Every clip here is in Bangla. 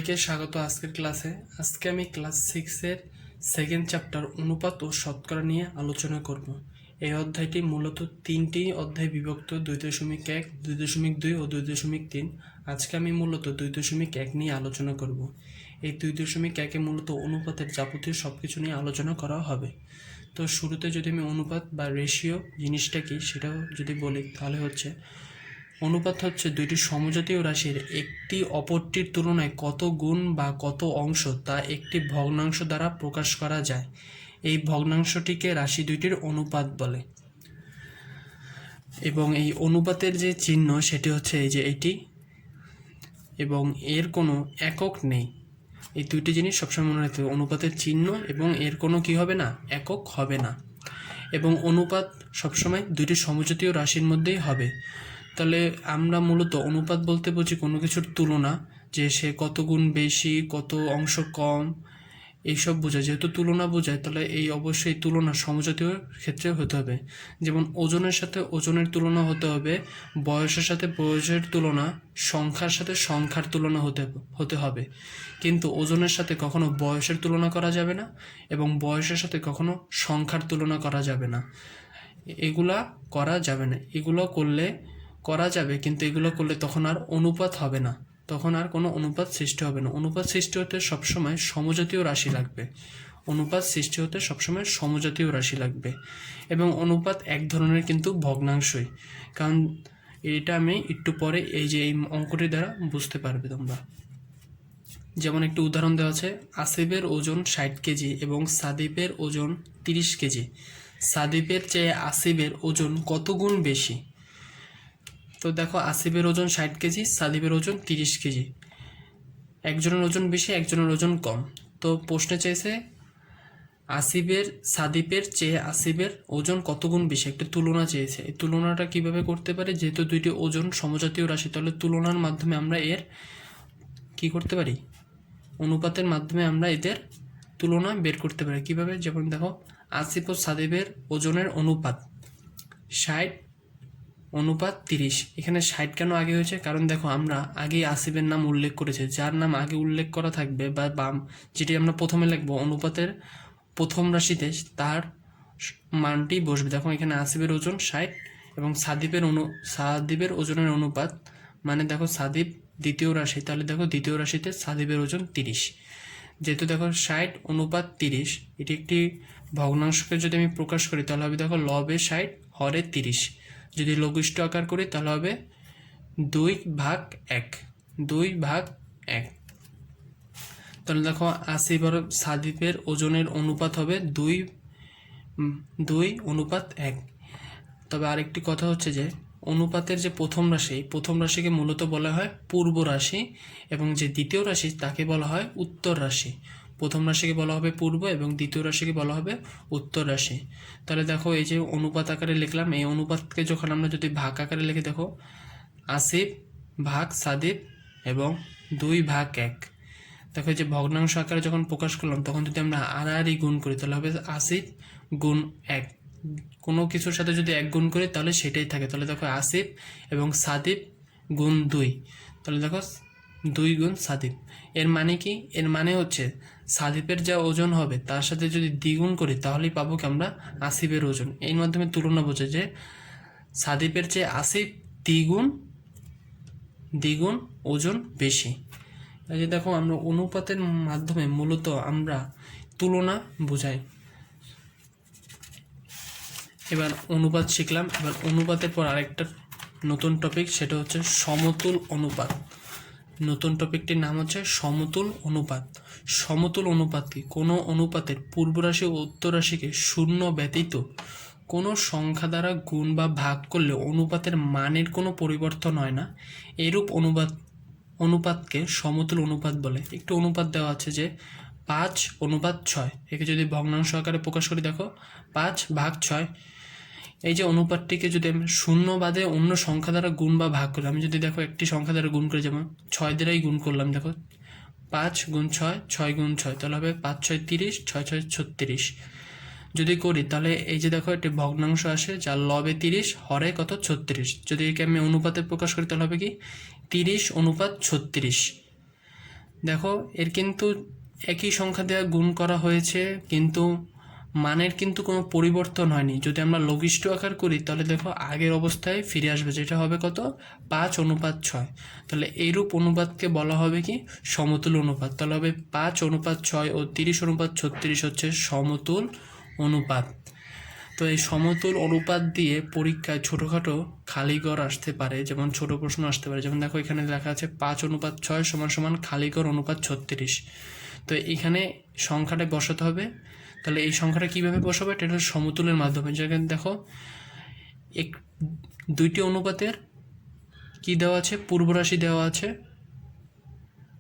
সবাইকে স্বাগত আজকের ক্লাসে। আজকে আমি ক্লাস 6-এর সেকেন্ড চ্যাপ্টার অনুপাত ও শতকরা নিয়ে আলোচনা করব। এই অধ্যায়টি মূলত তিনটি অধ্যায় বিভক্ত: 2.1, 2.2 ও 2.3। আজকে আমি মূলত 2.1 নিয়ে আলোচনা করব। এই 2.1-এ মূলত অনুপাতের যাবতীয় সব কিছু নিয়ে আলোচনা করা হবে। তো শুরুতে যদি আমি অনুপাত বা রেশিও জিনিসটা কি সেটাও যদি বলি, তাহলে হচ্ছে অনুপাত হচ্ছে দুইটি সমজাতীয় রাশির একটি অপরটির তুলনায় কত গুণ বা কত অংশ তা একটি ভগ্নাংশ দ্বারা প্রকাশ করা যায়। এই ভগ্নাংশটিকে রাশি দুইটির অনুপাত বলে। এবং এই অনুপাতের যে চিহ্ন সেটি হচ্ছে এই যে এটি, এবং এর কোনো একক নেই। এই দুইটি জিনিস সবসময় মনে রাখতে হবে, অনুপাতের চিহ্ন এবং এর কোনো কি হবে না, একক হবে না। এবং অনুপাত সবসময় দুইটি সমজাতীয় রাশির মধ্যেই হবে। তাহলে আমরা মূলত অনুপাত বলতে বুঝি কোনো কিছুর তুলনা, যে সে কত গুণ বেশি, কত অংশ কম, এইসব বোঝায়। যেহেতু তুলনা বোঝায়, তাহলে এই অবশ্যই তুলনা সমজাতীয় ক্ষেত্রে হতে হবে। যেমন ওজনের সাথে ওজনের তুলনা হতে হবে, বয়সের সাথে বয়সের তুলনা, সংখ্যার সাথে সংখ্যার তুলনা হতে হবে। কিন্তু ওজনের সাথে কখনো বয়সের তুলনা করা যাবে না, এবং বয়সের সাথে কখনো সংখ্যার তুলনা করা যাবে না। এগুলা করা যাবে না। এগুলো করলে করা যাবে, কিন্তু এগুলো করলে তখন আর অনুপাত হবে না, তখন আর কোনো অনুপাত সৃষ্টি হবে না। অনুপাত সৃষ্টি হতে সবসময় সমজাতীয় রাশি লাগবে। অনুপাত সৃষ্টি হতে সবসময় সমজাতীয় রাশি লাগবে। এবং অনুপাত এক ধরনের কিন্তু ভগ্নাংশই, কারণ এটা আমি একটু পরে এই যে এই অঙ্কটি দ্বারা বুঝতে পারবে তোমরা। যেমন একটি উদাহরণ দেওয়া আছে, আসিফের ওজন 60 কেজি এবং সাদিপের ওজন 30 কেজি। সাদিপের চেয়ে আসিফের ওজন কত গুণ বেশি? তো দেখো, আসিফের ওজন 60 কেজি, সাদিপের ওজন 30 কেজি। একজনের ওজন বেশি, একজনের ওজন কম। তো প্রশ্নে চাইছে সাদিপের চেয়ে আসিফের ওজন কত গুণ বেশি, একটা তুলনা চেয়েছে। এই তুলনাটা কিভাবে করতে পারে? যেহেতু দুইটি ওজন সমজাতীয় রাশি, তাহলে তুলনার মাধ্যমে আমরা এর কি করতে পারি, অনুপাতের মাধ্যমে আমরা এদের তুলনা বের করতে পারি। কিভাবে? যেমন দেখো, আসিফ ও সাদিপের ওজনের অনুপাত 60:30। এখানে 60 কেন আগে হয়েছে? কারণ দেখো, আমরা আগেই আসিফের নাম উল্লেখ করেছি। যার নাম আগে উল্লেখ করা থাকবে বা বাম যেটি আমরা প্রথমে লিখবো অনুপাতের প্রথম রাশিতে, তার মানটি বসবে। দেখো, এখানে আসিফের ওজন 60 এবং সাদিপের ওজনের অনুপাত, মানে দেখো সাদিপ দ্বিতীয় রাশি, তাহলে দেখো দ্বিতীয় রাশিতে সাদিপের ওজন 30। যেহেতু দেখো 60:30, এটি একটি ভগ্নাংশকে যদি আমি প্রকাশ করি তাহলে হবে দেখো লবে 60 হরে 30। যদি লঘিষ্ঠ আকার করি তাহলে হবে 2/1। তাহলে দেখো আসিফ আর সাদিপের ওজনের অনুপাত হবে 2:1। তবে আরেকটি কথা হচ্ছে যে অনুপাতের যে প্রথম রাশিকে মূলত বলা হয় পূর্ব রাশি, এবং যে দ্বিতীয় রাশি তাকে বলা হয় উত্তর রাশি। প্রথম রাশিকে বলা হবে পূর্ব এবং দ্বিতীয় রাশিকে বলা হবে উত্তর রাশি। তাহলে দেখো, এই যে অনুপাত আকারে লিখলাম, এই অনুপাতকে যখন আমরা যদি ভাগ আকারে লিখে, দেখো আসিফ ভাগ সাদিপ এবং 2/1। দেখো, যে ভগ্নাংশ আকারে যখন প্রকাশ করলাম, তখন যদি আমরা আড়াআড়ি গুণ করি তাহলে হবে আসিফ গুণ 1। কোনো কিছুর সাথে যদি 1 গুণ করি তাহলে সেটাই থাকে। তাহলে দেখো আসিফ এবং সাদিপ গুণ 2, তাহলে দেখো 2 গুণ সাদিপ। এর মানে কি? এর মানে হচ্ছে সাদিপের যা ওজন হবে তার সাথে যদি দ্বিগুণ করি তাহলেই পাবো কি আমরা আসিফের ওজন। এই মাধ্যমে তুলনা বোঝে যে সাদিপের চেয়ে আসিফ দ্বিগুণ ওজন বেশি। এই যে দেখো, আমরা অনুপাতের মাধ্যমে মূলত আমরা তুলনা বোঝাই। এবার অনুপাত শিখলাম। এবার অনুপাতের পর আরেকটা নতুন টপিক, সেটা হচ্ছে সমতুল অনুপাত। নতুন টপিকটির নাম হচ্ছে সমতুল অনুপাত। সমতুল অনুপাত কি? কোনো অনুপাতের পূর্ব রাশি ও উত্তর রাশিকে শূন্য ব্যতীত কোনো সংখ্যা দ্বারা গুণ বা ভাগ করলে অনুপাতের মানের কোনো পরিবর্তন হয় না। এরূপ অনুপাতকে সমতুল অনুপাত বলে। একটু অনুপাত দেওয়া আছে যে 5:6। একে যদি ভগ্নাংশ আকারে প্রকাশ করি, দেখো 5/6। এই যে অনুপাতটিকে যদি আমি শূন্য বাদে অন্য সংখ্যা দ্বারা গুণ বা ভাগ করি, আমি যদি দেখো একটি সংখ্যা দ্বারা গুণ করি, যেমন 6 দ্বারাই গুণ করলাম, দেখো 5 গুণ 6, 6 গুণ 6, তাহলে হবে 5×6 30, 6×6 36। যদি করি তাহলে এই যে দেখো একটি ভগ্নাংশ আসে যার লবে 30 হরে কত 36। যদি একে আমি অনুপাতে প্রকাশ করি তাহলে হবে কি 30:36। দেখো এর কিন্তু একই সংখ্যা দেওয়া গুণ করা হয়েছে, কিন্তু মানের কিন্তু কোনো পরিবর্তন হয়নি। যদি আমরা লঘিষ্ঠ আকার করি তাহলে দেখো আগের অবস্থায় ফিরে আসবে, যেটা হবে কত 5:6। তাহলে এইরূপ অনুপাতকে বলা হবে কি সমতুল অনুপাত। তাহলে হবে 5:6 ও 30:36 হচ্ছে সমতুল অনুপাত। তো এই সমতুল অনুপাত দিয়ে পরীক্ষায় ছোটোখাটো খালি ঘর আসতে পারে, যেমন ছোট প্রশ্ন আসতে পারে। যেমন দেখো এখানে লেখা আছে 5:6 সমান খালি ঘর অনুপাত 36। তো এখানে সংখ্যাটা বসাতে হবে। তাহলে এই সংখ্যাটা কীভাবে বসাবো, এটা হচ্ছে সমতুলের মাধ্যমে। যেখানে দেখো দুইটি অনুপাতের কি দেওয়া আছে, পূর্বরাশি দেওয়া আছে।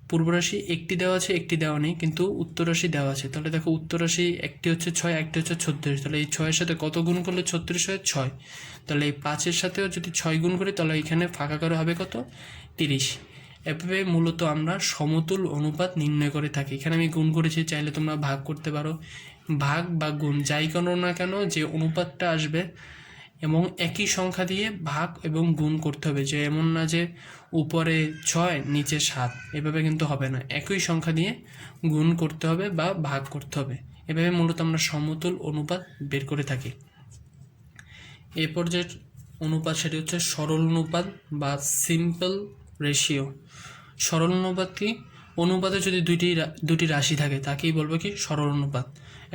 পূর্বরাশি একটি দেওয়া আছে, একটি দেওয়া নেই, কিন্তু উত্তর রাশি দেওয়া আছে। তাহলে দেখো উত্তর রাশি একটি হচ্ছে 6, একটি হচ্ছে 36। তাহলে এই 6-এর সাথে কত গুণ করলে 36 হয়? 6। তাহলে এই 5-এর সাথেও যদি 6 গুণ করি তাহলে এখানে ফাঁকা করে হবে কত? 30। এভাবে মূলত আমরা সমতুল অনুপাত নির্ণয় করে থাকি। এখানে আমি গুণ করেছি, চাইলে তোমরা ভাগ করতে পারো। ভাগ বা গুণ যাই করো না কেন, যে অনুপাতটা আসবে এবং একই সংখ্যা দিয়ে ভাগ এবং গুণ করতে হবে। যে এমন না যে উপরে 6 নিচে 7, এভাবে কিন্তু হবে না। একই সংখ্যা দিয়ে গুণ করতে হবে বা ভাগ করতে হবে। এভাবে মূলত আমরা সমতুল অনুপাত বের করে থাকি। এরপর যে অনুপাত সেটি হচ্ছে সরল অনুপাত বা সিম্পল রেশিও। সরল অনুপাত কি? অনুপাতে যদি দুটি রাশি থাকে তাকেই বলবো কি সরল অনুপাত।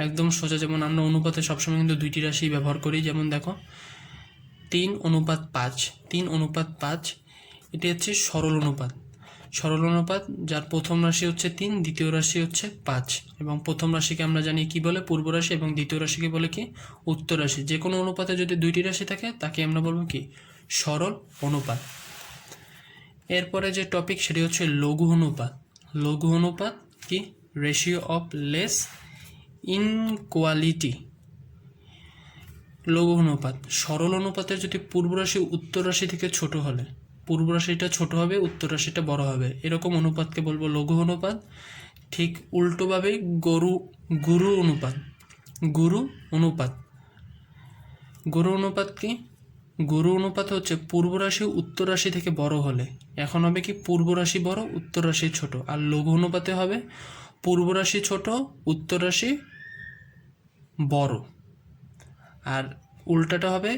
একদম সোজা। যেমন আমরা অনুপাতে সবসময় কিন্তু দুইটি রাশি ব্যবহার করি। যেমন দেখো 3:5, 3:5 এটি হচ্ছে সরল অনুপাত। সরল অনুপাত যার প্রথম রাশি হচ্ছে 3, দ্বিতীয় রাশি হচ্ছে 5। এবং প্রথম রাশিকে আমরা জানি কি বলে, পূর্ব রাশি, এবং দ্বিতীয় রাশিকে বলে কি উত্তর রাশি। যে কোনো অনুপাতে যদি দুইটি রাশি থাকে তাকে আমরা বলবো কি সরল অনুপাত। এরপরে যে টপিক সেটি হচ্ছে লঘু অনুপাত। লঘু অনুপাত কি? Ratio of less inequality. লঘু অনুপাত সরল অনুপাতের যদি পূর্ব রাশি উত্তর রাশি থেকে ছোট হলে পূর্ব রাশিটা ছোট হবে, উত্তর রাশিটা বড় হবে, এরকম অনুপাতকে বলবো লঘু অনুপাত। ঠিক উল্টোভাবে গুরু অনুপাত। গুরু অনুপাত কি? গুরু অনুপাত হচ্ছে পূর্ব রাশি উত্তর রাশি থেকে বড় হলে এখন হবে কি পূর্ব রাশি বড়, উত্তর রাশি ছোট। আর লঘু অনুপাতে হবে পূর্ব রাশি ছোট, উত্তর রাশি বড়। আর উল্টাটা হবে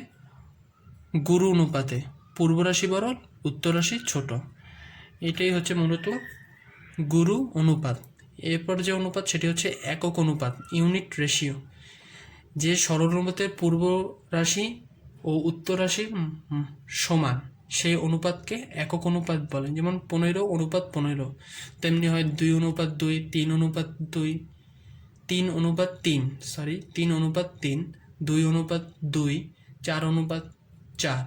গুরু অনুপাতে পূর্ব রাশি বড়, উত্তর রাশি ছোট। এটাই হচ্ছে মূলত গুরু অনুপাত। এরপর যে অনুপাত সেটি হচ্ছে একক অনুপাত, ইউনিট রেশিও। যে সরল অনুপাতের পূর্ব রাশি ও উত্তর রাশি সমান, সেই অনুপাতকে একক অনুপাত বলে। যেমন 15:15, তেমনি হয় 2:2, 3:2, 3:3, 3:3, 2:2, 4:4।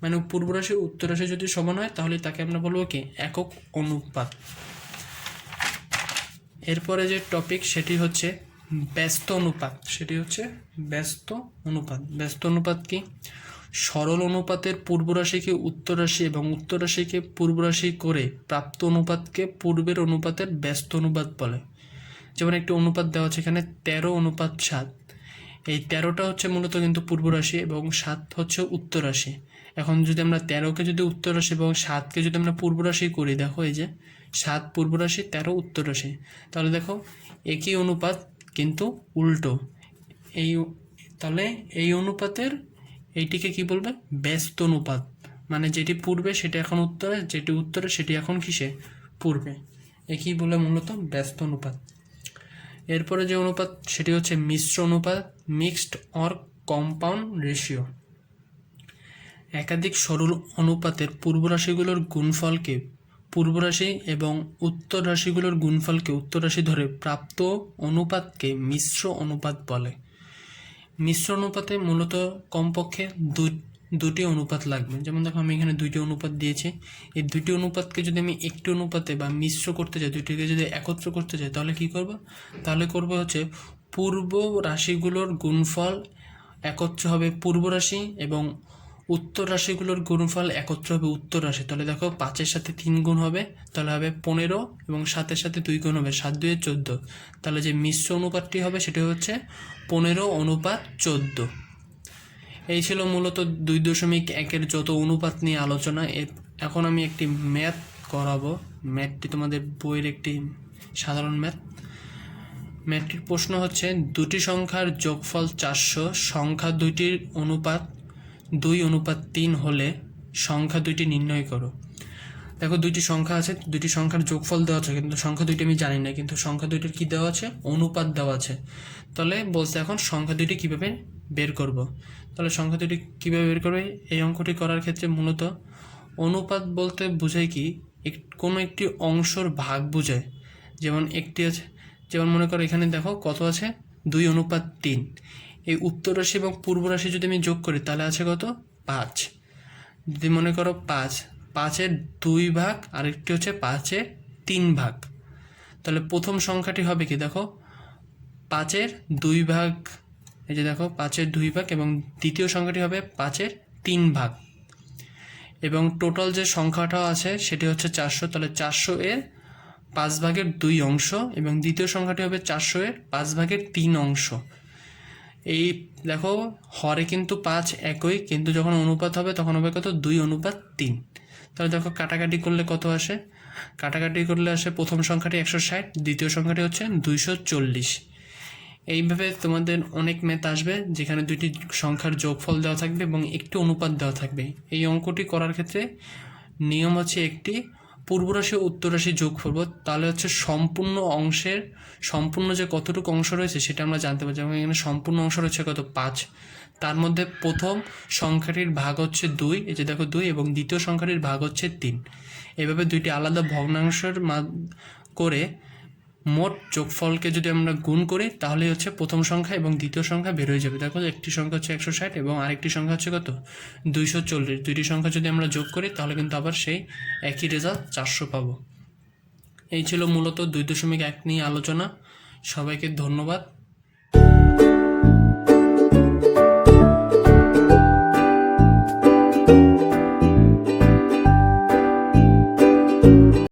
মানে পূর্ব রাশি উত্তর রাশি যদি সমান হয় তাহলে তাকে আমরা বলবো কি একক অনুপাত। এরপরে যে টপিক সেটি হচ্ছে ব্যস্ত অনুপাত। সেটি হচ্ছে ব্যস্ত অনুপাত। ব্যস্ত অনুপাত কি? সরল অনুপাতের পূর্ব রাশিকে উত্তর রাশি এবং উত্তর রাশিকে পূর্ব রাশি করে প্রাপ্ত অনুপাতকে পূর্বের অনুপাতের ব্যস্ত অনুপাত বলে। যেমন একটি অনুপাত দেওয়া আছে এখানে 13:7। এই 13টা হচ্ছে মূলত কিন্তু পূর্ব রাশি এবং 7 হচ্ছে উত্তর রাশি। এখন যদি আমরা 13কে যদি উত্তর রাশি এবং 7কে যদি আমরা পূর্ব রাশি করি, দেখো এই যে 7 পূর্ব রাশি, 13 উত্তর রাশি, তাহলে দেখো একই অনুপাত কিন্তু উল্টো। তাহলে এই অনুপাতের এইটিকে কি বলবে? ব্যস্ত অনুপাত। মানে যেটি পূর্বে সেটি এখন উত্তরে, যেটি উত্তরে সেটি এখন কিসে? পূর্বে। একই বলে মূলত ব্যস্ত অনুপাত। এরপরে যে অনুপাত সেটি হচ্ছে মিশ্র অনুপাত, মিক্সড অর কম্পাউন্ড রেশিও। একাধিক সরল অনুপাতের পূর্ব রাশিগুলোর গুণফলকে পূর্ব রাশি এবং উত্তর রাশিগুলোর গুণফলকে উত্তর রাশি ধরে প্রাপ্ত অনুপাতকে মিশ্র অনুপাত বলে। মিশ্র অনুপাতে মূলত কমপক্ষে দুটি অনুপাত লাগবে। যেমন দেখো আমি এখানে দুইটি অনুপাত দিয়েছি। এই দুইটি অনুপাতকে যদি আমি একটি অনুপাতে বা মিশ্র করতে চাই, দুইটিকে যদি একত্র করতে চাই তাহলে কি করব? তাহলে করব হচ্ছে পূর্ব রাশিগুলোর গুণফল একত্র হবে পূর্ব রাশি এবং উত্তর রাশিগুলোর গুণফল একত্র হবে উত্তর রাশি। তাহলে দেখো 5-এর সাথে 3 গুণ হবে, তাহলে হবে 15, এবং 7-এর সাথে 2 গুণ হবে, 7×2=14। তাহলে যে মিশ্র অনুপাতটি হবে সেটি হচ্ছে 15:14। এই ছিল মূলত 2.1-এর যত অনুপাত নিয়ে আলোচনা। এখন আমি একটি ম্যাথ করাবো। ম্যাথটি তোমাদের বইয়ের একটি সাধারণ ম্যাথ। ম্যাথটির প্রশ্ন হচ্ছে, দুটি সংখ্যার যোগফল 400, সংখ্যা দুইটির অনুপাত 2:3 হলে সংখ্যা দুইটি নির্ণয় করো। দেখো দুইটি সংখ্যা আছে, দুইটি সংখ্যার যোগফল দেওয়া আছে, কিন্তু সংখ্যা দুইটি আমি জানি না, কিন্তু সংখ্যা দুইটির কী দেওয়া আছে? অনুপাত দেওয়া আছে। তাহলে বলছে এখন সংখ্যা দুইটি কীভাবে বের করব। তাহলে সংখ্যা দুইটি কীভাবে বের করবে? এই অঙ্কটি করার ক্ষেত্রে মূলত অনুপাত বলতে বোঝায় কি, কোনো একটি অংশর ভাগ বোঝায়। যেমন একটি আছে, যেমন মনে করো এখানে দেখো কত আছে, 2:3। এই উত্তর রাশি এবং পূর্ব রাশি যদি আমি যোগ করি তাহলে আছে কত? 5। যদি মনে করো 5-এর 2 ভাগ, আরেকটি হচ্ছে 5-এর 3 ভাগ, তাহলে প্রথম সংখ্যাটি হবে কি দেখো 5-এর 2 ভাগ, এই যে দেখো 5-এর 2 ভাগ, এবং দ্বিতীয় সংখ্যাটি হবে 5-এর 3 ভাগ, এবং টোটাল যে সংখ্যাটা আছে সেটি হচ্ছে 400। তাহলে 400-এর 5 ভাগের 2 অংশ, এবং দ্বিতীয় সংখ্যাটি হবে 400-এর 5 ভাগের 3 অংশ। এই দেখো হরে কিন্তু 5 একই, কিন্তু যখন অনুপাত হবে তখন হবে কত? 2:3। তাহলে দেখো কাটাকাটি করলে কত আসে? কাটাকাটি করলে আসে প্রথম সংখ্যাটি 160, দ্বিতীয় সংখ্যাটি হচ্ছে 240। এইভাবে তোমাদের অনেক ম্যাথ আসবে যেখানে দুইটি সংখ্যার যোগফল দেওয়া থাকবে এবং একটি অনুপাত দেওয়া থাকবে। এই অঙ্কটি করার ক্ষেত্রে নিয়ম হচ্ছে একটি পূর্ব রাশি ও উত্তর রাশি যোগ করব, তাহলে হচ্ছে সম্পূর্ণ যে কতটুকু অংশ রয়েছে সেটা আমরা জানতে পারছি। যেমন এখানে সম্পূর্ণ অংশ রয়েছে কত? 5। তার মধ্যে প্রথম সংখ্যাটির ভাগ হচ্ছে 2, এই যে দেখো 2, এবং দ্বিতীয় সংখ্যাটির ভাগ হচ্ছে 3। এভাবে দুইটি আলাদা ভগ্নাংশের করে মোট যোগফলকে যদি আমরা গুণ করি তাহলে হচ্ছে প্রথম সংখ্যা এবং দ্বিতীয় সংখ্যা বের হয়ে যাবে। দেখো একটি সংখ্যা হচ্ছে 160 এবং আরেকটি সংখ্যা হচ্ছে কত? 240। দুইটি সংখ্যা যদি আমরা যোগ করি তাহলে কিন্তু আবার সেই একই রেজাল্ট 400 পাবো। এই ছিল মূলত 2.1 নিয়ে আলোচনা। সবাইকে ধন্যবাদ।